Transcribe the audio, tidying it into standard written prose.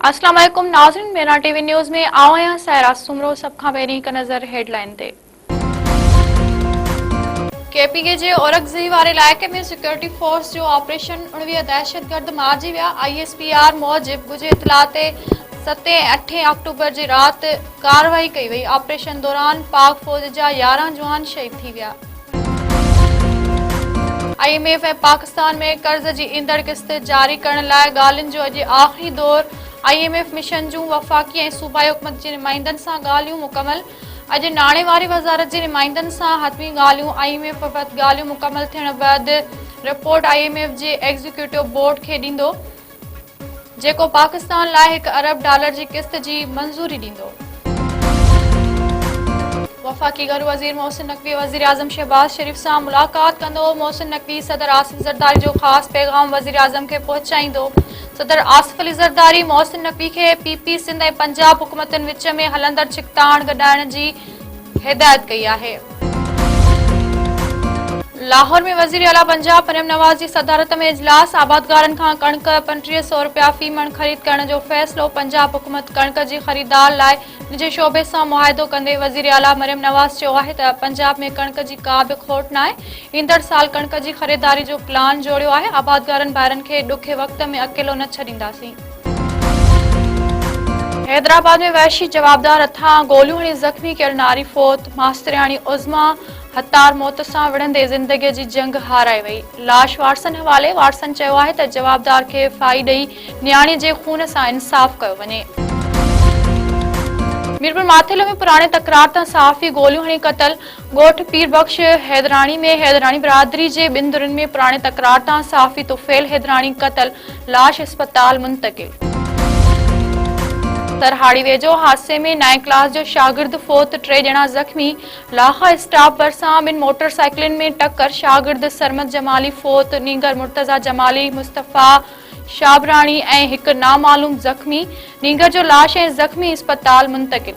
अस्सलाम वालेकुम नाज़रीन, मेरा टीवी न्यूज़ में आओ आहियां सायरा सुमरो। सब खां पहिरीं हिक नज़र हेडलाइन ते। केपीके जे औरंगज़ेब वारे इलाइक़े में सिक्योरिटी फोर्स जो ऑपरेशन 19 दहशतगर्द मारिजी विया। ISPR मूजिब गुझे इतला ते 7 ऐं 8 अक्टूबर जी राति कार्रवाई कई वई। ऑपरेशन दौरान पाक फौज जा 11 जवान शहीद थी विया। IMF ऐं पाकिस्तान में कर्ज़ जी ईंदड़ किस्त जारी करण लाइ ॻाल्हियुनि जो अॼु आख़िरी दौर। IMF मिशन जूं वफ़ाक़ी ऐं सूबाई हुकूमत जे नुमाइंदनि सां ॻाल्हियूं मुकमल। अॼु नाणे वारी वज़ारत जे नुमाइंदनि सां हथवी ॻाल्हियूं। IMF बाबति ॻाल्हियूं मुकमल थियण बैदि रिपोर्ट IMF जे एग्ज़ीक्यूटिव बोर्ड खे ॾींदो, जेको पाकिस्तान लाइ $1 अरब जी किस्त जी मंज़ूरी ॾींदो। वफ़ाक़ी घरू वज़ीर मोहसिन नक़वी वज़ीर आज़म शहबाज शरीफ़ सां मुलाक़ात कंदो। मोहसिन नक़वी सदर आसिफ ज़रदारी जो ख़ासि पैगाम वज़ीर आज़म खे पहुचाईंदो। सदर आसिफ अली ज़रदारी मोहसिन नक़वी खे PP सिंध ऐं पंजाब हुकूमतुनि विच में हलंदड़ छिकताण गॾाइण जी हिदायत कई आहे। लाहौर में वज़ीर आला पंजाब मरियम नवाज़ जी सदारत में इजलास। आबादगारनि खां कणक 3500 रुपया फ़ी मण ख़रीद करण जो फ़ैसिलो। पंजाब हुकूमत कणक जी ख़रीदार लाइ निजी शोबे सां मुआहिदो कंदे वज़ीर आला मरियम नवाज़ चयो आहे त पंजाब में कणक जी का बि खोट न आहे। ईंदड़ साल कणक जी ख़रीदारी जो प्लान जोड़ियो आहे। आबादगारनि भाइरनि खे ॾुखे वक़्त में अकेलो न छॾींदासीं। हैदराबाद में वहशी जवाबदार हथां गोलियूं हणी ज़ख़्मी कयल नारी फौत। मास्तरियाणी उज़मा हतार मौत सां विढ़ंदे ज़िंदगीअ जी जंग हाराए वई। लाश वारसनि हवाले। वारसनि चयो आहे त जवाबदार खे फाई ॾेई नियाणी जे खून सां इंसाफ़ कयो वञे। मीरपुर माथेलो में पुराणे तकरार तां सहाफ़ी गोलियूं हणी क़तल। ॻोठ पीर बख्श हैदराणी में हैदराणी बिरादरी जे ॿिनि धुरनि में पुराणे तकरार तां सहाफ़ी तुफ़ैल हैदराणी क़तल। लाश अस्पताल मुंतक़िल। तरहाड़ी वेझो हादसे में 9वीं क्लास जो शागिर्द फौत, 3 ॼणा ज़ख़्मी। लाखा स्टाफ भरिसां ॿिनि मोटरसाइकिलुनि में टक्कर। शागिर्द सरमद जमाली फौत, नींगर मुर्तज़ा जमाली, मुस्तफ़ा शाबराणी ऐं हिकु नामालूम ज़ख़्मी। नींगर जो लाश ऐं ज़ख़्मी अस्पताल मुंतक़िल।